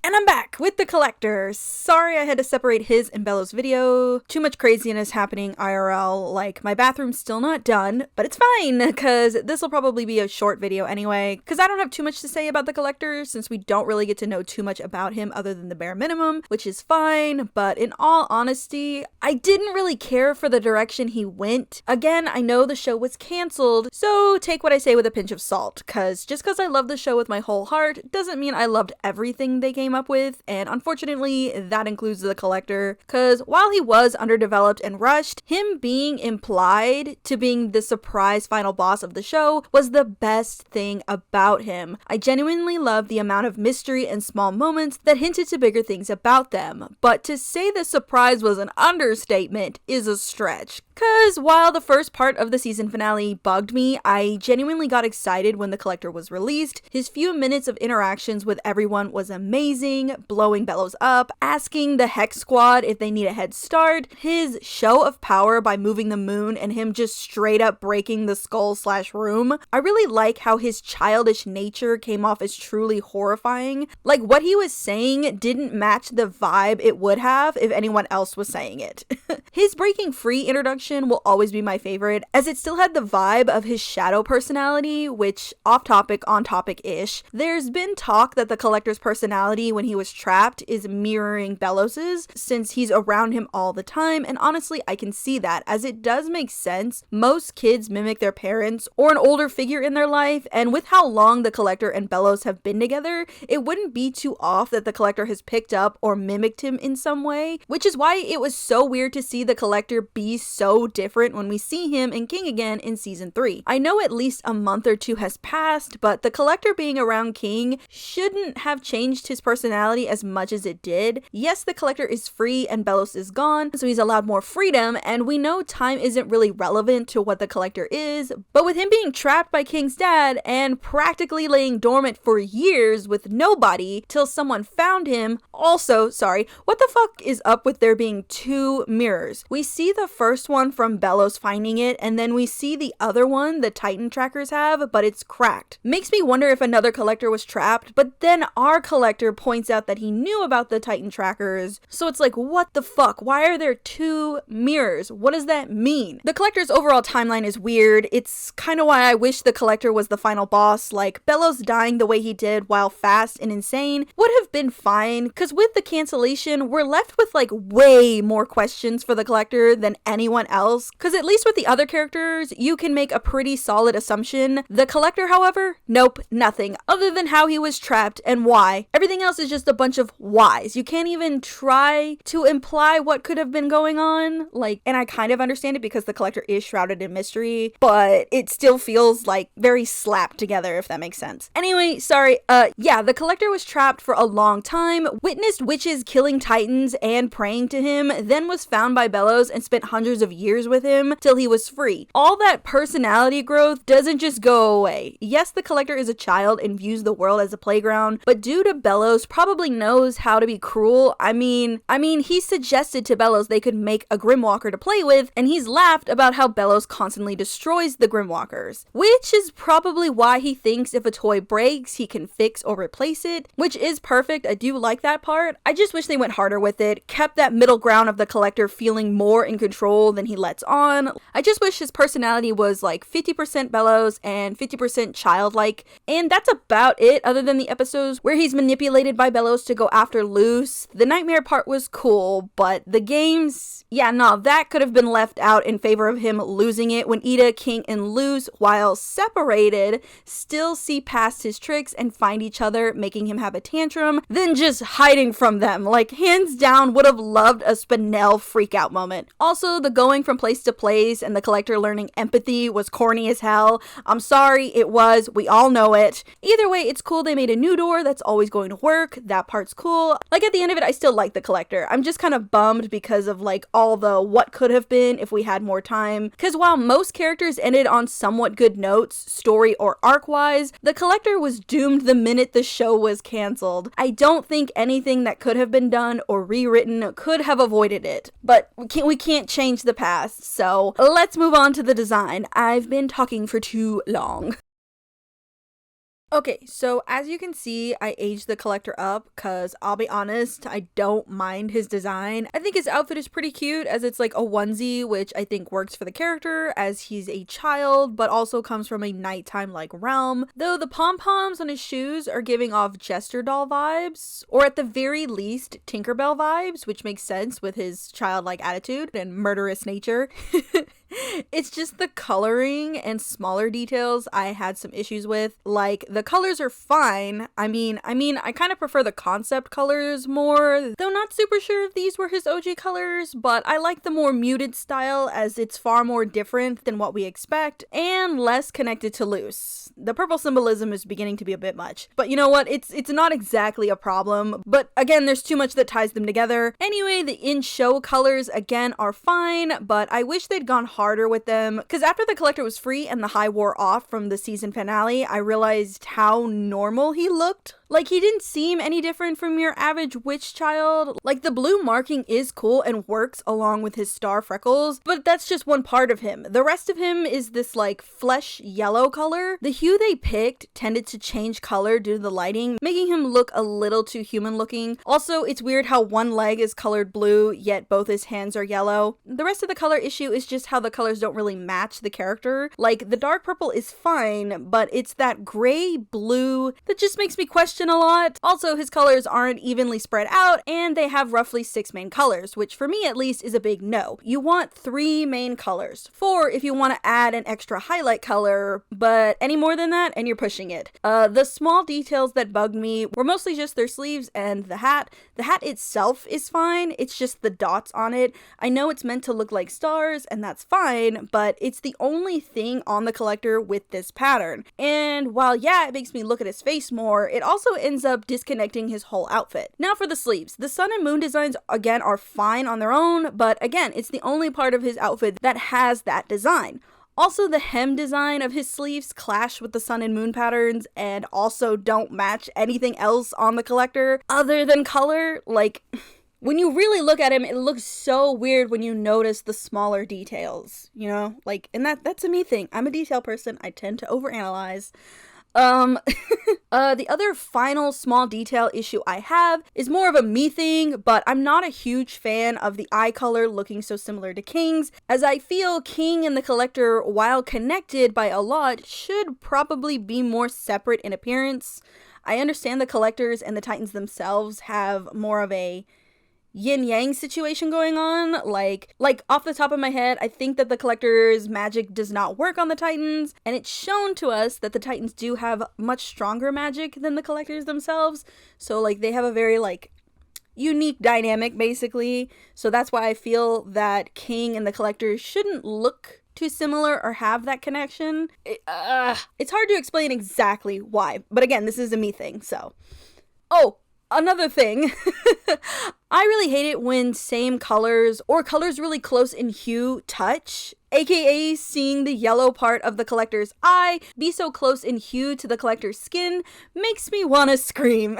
And I'm back with the Collector. Sorry I had to separate his and Bellows' video. Too much craziness happening IRL. Like, my bathroom's still not done, but it's fine, because this will probably be a short video anyway, because I don't have too much to say about the Collector, since we don't really get to know too much about him other than the bare minimum, which is fine, but in all honesty, I didn't really care for the direction he went. Again, I know the show was canceled, so take what I say with a pinch of salt, because just because I love the show with my whole heart doesn't mean I loved everything they came up with, and unfortunately that includes the Collector, because while he was underdeveloped and rushed, him being implied to being the surprise final boss of the show was the best thing about him. I genuinely love the amount of mystery and small moments that hinted to bigger things about them, but to say the surprise was an understatement is a stretch. Cause while the first part of the season finale bugged me, I genuinely got excited when the Collector was released. His few minutes of interactions with everyone was amazing, blowing Bellows up, asking the Hex Squad if they need a head start, his show of power by moving the moon and him just straight up breaking the skull/room. I really like how his childish nature came off as truly horrifying. Like, what he was saying didn't match the vibe it would have if anyone else was saying it. His breaking free introduction will always be my favorite, as it still had the vibe of his shadow personality, which, off topic, on topic-ish, there's been talk that the Collector's personality when he was trapped is mirroring Bellows's, since he's around him all the time, and honestly I can see that, as it does make sense. Most kids mimic their parents or an older figure in their life, and with how long the Collector and Bellows have been together, it wouldn't be too off that the Collector has picked up or mimicked him in some way, which is why it was so weird to see the Collector be so different when we see him in King again in season 3. I know at least a month or two has passed, but the Collector being around King shouldn't have changed his personality as much as it did. Yes, the Collector is free and Bellows is gone, so he's allowed more freedom, and we know time isn't really relevant to what the Collector is, but with him being trapped by King's dad and practically laying dormant for years with nobody till someone found him. Also, sorry, what the fuck is up with there being two mirrors? We see the first one from Bellows finding it, and then we see the other one the Titan trackers have, but it's cracked. Makes me wonder if another Collector was trapped, but then our Collector points out that he knew about the Titan trackers, so it's like, what the fuck? Why are there two mirrors? What does that mean? The Collector's overall timeline is weird. It's kind of why I wish the Collector was the final boss. Like, Bellows dying the way he did while fast and insane would have been fine, because with the cancellation, we're left with like way more questions for the Collector than anyone else, because at least with the other characters, you can make a pretty solid assumption. The Collector, however, nope, nothing, other than how he was trapped and why. Everything else is just a bunch of whys. You can't even try to imply what could have been going on, like, and I kind of understand it because the Collector is shrouded in mystery, but it still feels like very slapped together, if that makes sense. Anyway, sorry, yeah, the Collector was trapped for a long time, witnessed witches killing Titans and praying to him, then was found by Bellows and spent hundreds of years with him till he was free. All that personality growth doesn't just go away. Yes, the Collector is a child and views the world as a playground, but due to Bellows probably knows how to be cruel. I mean, he suggested to Bellows they could make a Grimwalker to play with, and he's laughed about how Bellows constantly destroys the Grimwalkers, which is probably why he thinks if a toy breaks, he can fix or replace it, which is perfect. I do like that part. I just wish they went harder with it, kept that middle ground of the Collector feeling more in control than he lets on. I just wish his personality was like 50% Bellows and 50% childlike, and that's about it, other than the episodes where he's manipulated by Bellows to go after Luz. The nightmare part was cool, but the games, yeah, no, that could have been left out in favor of him losing it when Eda, King, and Luz, while separated, still see past his tricks and find each other, making him have a tantrum, then just hiding from them. Like, hands down, would have loved a Spinel freakout moment. Also, the going from place to place and the Collector learning empathy was corny as hell. I'm sorry, it was. We all know it. Either way, it's cool they made a new door that's always going to work. That part's cool. Like, at the end of it, I still like the Collector. I'm just kind of bummed because of like all the what could have been if we had more time. Because while most characters ended on somewhat good notes, story or arc-wise, the Collector was doomed the minute the show was canceled. I don't think anything that could have been done or rewritten could have avoided it. But we can't change the past, so let's move on to the design. I've been talking for too long. Okay, so as you can see, I aged the collector up because I'll be honest, I don't mind his design. I think his outfit is pretty cute as it's like a onesie, which I think works for the character as he's a child, but also comes from a nighttime like realm. Though the pom-poms on his shoes are giving off Jester doll vibes, or at the very least Tinkerbell vibes, which makes sense with his childlike attitude and murderous nature. It's just the coloring and smaller details I had some issues with. Like, the colors are fine. I mean, I kind of prefer the concept colors more, though not super sure if these were his OG colors, but I like the more muted style as it's far more different than what we expect and less connected to loose. The purple symbolism is beginning to be a bit much, but you know what? It's not exactly a problem, but again, there's too much that ties them together. Anyway, the in-show colors again are fine, but I wish they'd gone harder with them, because after the collector was free and the high wore off from the season finale, I realized how normal he looked. Like, he didn't seem any different from your average witch child. Like, the blue marking is cool and works along with his star freckles, but that's just one part of him. The rest of him is this like flesh yellow color. The hue they picked tended to change color due to the lighting, making him look a little too human looking. Also, it's weird how one leg is colored blue, yet both his hands are yellow. The rest of the color issue is just how the colors don't really match the character. Like, the dark purple is fine, but it's that gray blue that just makes me question a lot. Also, his colors aren't evenly spread out, and they have roughly 6 main colors, which for me at least is a big no. You want 3 main colors, 4 if you want to add an extra highlight color, but any more than that and you're pushing it. The small details that bugged me were mostly just their sleeves and the hat. The hat itself is fine, it's just the dots on it. I know it's meant to look like stars, and that's fine, but it's the only thing on the collector with this pattern. And while yeah, it makes me look at his face more, it also ends up disconnecting his whole outfit. Now for the sleeves. The sun and moon designs again are fine on their own, but again, it's the only part of his outfit that has that design. Also, the hem design of his sleeves clash with the sun and moon patterns and also don't match anything else on the collector other than color. Like, when you really look at him, it looks so weird when you notice the smaller details, you know? Like, and that's a me thing. I'm a detail person. I tend to overanalyze. The other final small detail issue I have is more of a me thing, but I'm not a huge fan of the eye color looking so similar to King's, as I feel King and the collector, while connected by a lot, should probably be more separate in appearance. I understand the collectors and the Titans themselves have more of a yin-yang situation going on. Like off the top of my head, I think that the collector's magic does not work on the Titans, and it's shown to us that the Titans do have much stronger magic than the collectors themselves. So like they have a very like unique dynamic basically. So that's why I feel that King and the collector shouldn't look too similar or have that connection. It's hard to explain exactly why, but again, this is a me thing. So another thing, I really hate it when same colors or colors really close in hue touch, aka seeing the yellow part of the collector's eye be so close in hue to the collector's skin makes me want to scream.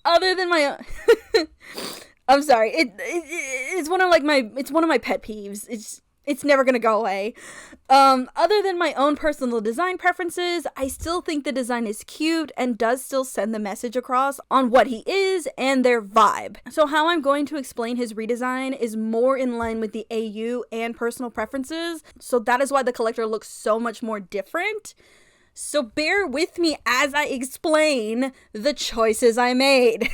Other than my I'm sorry, it's one of my pet peeves. It's never gonna go away. Other than my own personal design preferences, I still think the design is cute and does still send the message across on what he is and their vibe. So how I'm going to explain his redesign is more in line with the AU and personal preferences, so that is why the collector looks so much more different. So bear with me as I explain the choices I made.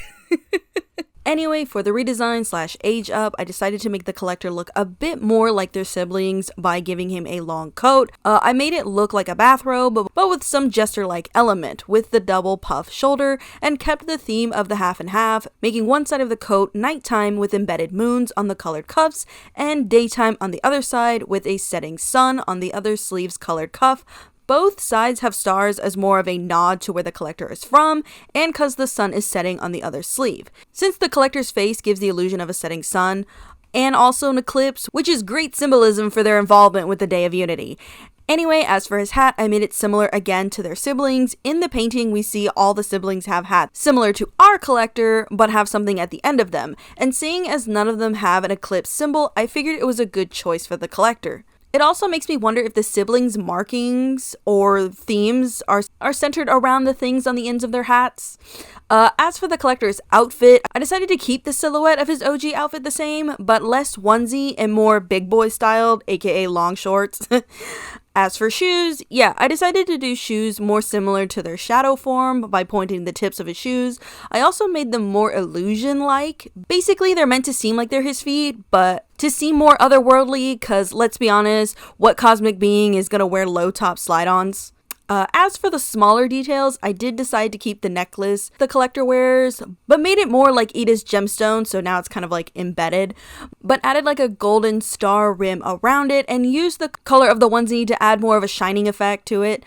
Anyway, for the redesign / age up, I decided to make the collector look a bit more like their siblings by giving him a long coat. I made it look like a bathrobe, but with some jester-like element, with the double puff shoulder, and kept the theme of the half and half, making one side of the coat nighttime with embedded moons on the colored cuffs, and daytime on the other side with a setting sun on the other sleeve's colored cuff. Both sides have stars as more of a nod to where the collector is from, and cause the sun is setting on the other sleeve. Since the collector's face gives the illusion of a setting sun, and also an eclipse, which is great symbolism for their involvement with the Day of Unity. Anyway, as for his hat, I made it similar again to their siblings. In the painting, we see all the siblings have hats similar to our collector, but have something at the end of them. And seeing as none of them have an eclipse symbol, I figured it was a good choice for the collector. It also makes me wonder if the siblings' markings or themes are centered around the things on the ends of their hats. As for the collector's outfit, I decided to keep the silhouette of his OG outfit the same, but less onesie and more big boy styled, aka long shorts. As for shoes, yeah, I decided to do shoes more similar to their shadow form by pointing the tips of his shoes. I also made them more illusion-like. Basically, they're meant to seem like they're his feet, but to seem more otherworldly, cause let's be honest, what cosmic being is gonna wear low-top slide-ons? As for the smaller details, I did decide to keep the necklace the collector wears, but made it more like Ida's gemstone, so now it's kind of like embedded, but added like a golden star rim around it and used the color of the onesie to add more of a shining effect to it.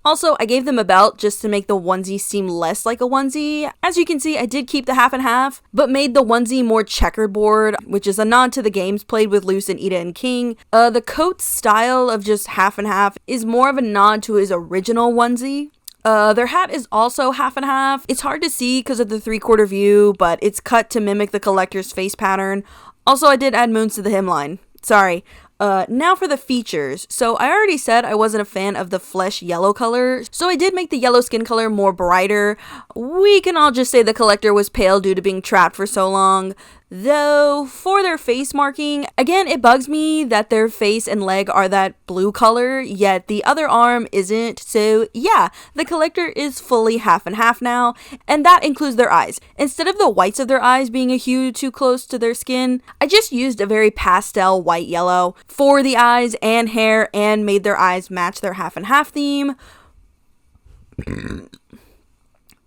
Also, I gave them a belt just to make the onesie seem less like a onesie. As you can see, I did keep the half and half, but made the onesie more checkerboard, which is a nod to the games played with Luz and Ida and King. The coat style of just half and half is more of a nod to his original onesie. Their hat is also half and half. It's hard to see because of the 3/4 view, but it's cut to mimic the collector's face pattern. Also, I did add moons to the hemline. Sorry. Now for the features. So I already said I wasn't a fan of the flesh yellow color, so I did make the yellow skin color more brighter. We can all just say the collector was pale due to being trapped for so long. Though, for their face marking, again, it bugs me that their face and leg are that blue color, yet the other arm isn't, so yeah, the collector is fully half and half now, and that includes their eyes. Instead of the whites of their eyes being a hue too close to their skin, I just used a very pastel white yellow for the eyes and hair and made their eyes match their half and half theme.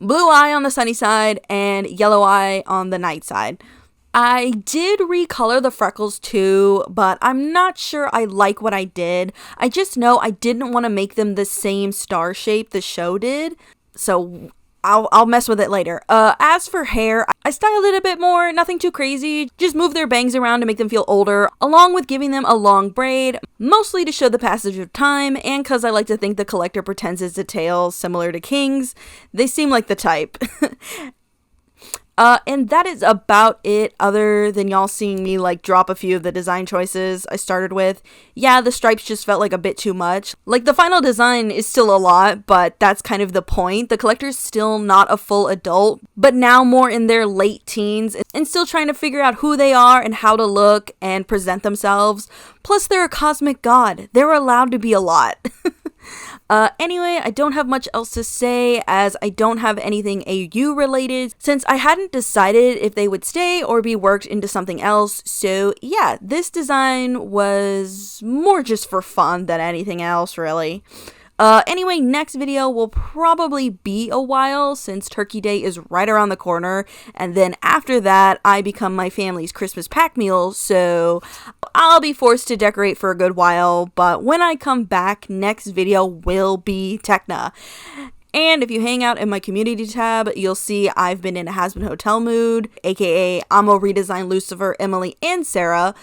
Blue eye on the sunny side and yellow eye on the night side. I did recolor the freckles too, but I'm not sure I like what I did. I just know I didn't want to make them the same star shape the show did, so I'll mess with it later. As for hair, I styled it a bit more, nothing too crazy, just moved their bangs around to make them feel older, along with giving them a long braid, mostly to show the passage of time, and cause I like to think the collector pretends it's a tail similar to King's. They seem like the type. And that is about it, other than y'all seeing me like drop a few of the design choices I started with. Yeah, the stripes just felt like a bit too much. Like, the final design is still a lot, but that's kind of the point. The collector's still not a full adult, but now more in their late teens and still trying to figure out who they are and how to look and present themselves. Plus, they're a cosmic god. They're allowed to be a lot. Anyway, I don't have much else to say as I don't have anything AU related since I hadn't decided if they would stay or be worked into something else. So yeah, this design was more just for fun than anything else really. Anyway, next video will probably be a while since Turkey Day is right around the corner, and then after that, I become my family's Christmas pack meal, so I'll be forced to decorate for a good while, but when I come back, next video will be Tekna. And if you hang out in my community tab, you'll see I've been in a Has Been Hotel mood, aka I'ma redesign Lucifer, Emily, and Sarah.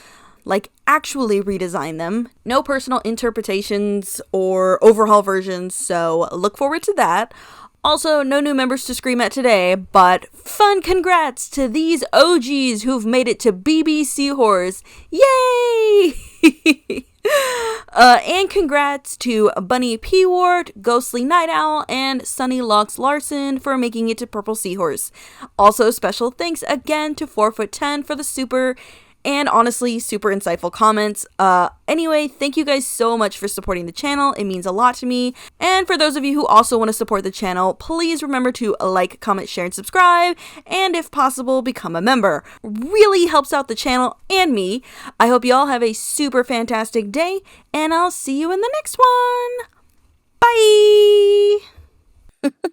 Like, actually redesign them. No personal interpretations or overhaul versions, so look forward to that. Also, no new members to scream at today, but fun congrats to these OGs who've made it to BBC Horrors. Yay! And congrats to Bunny P. Ward, Ghostly Night Owl, and Sunny Locks Larson for making it to Purple Seahorse. Also, special thanks again to 4'10" for the super and honestly super insightful comments. Anyway, thank you guys so much for supporting the channel. It means a lot to me. And for those of you who also want to support the channel, please remember to like, comment, share, and subscribe, and if possible, become a member. Really helps out the channel and me. I hope you all have a super fantastic day, and I'll see you in the next one. Bye!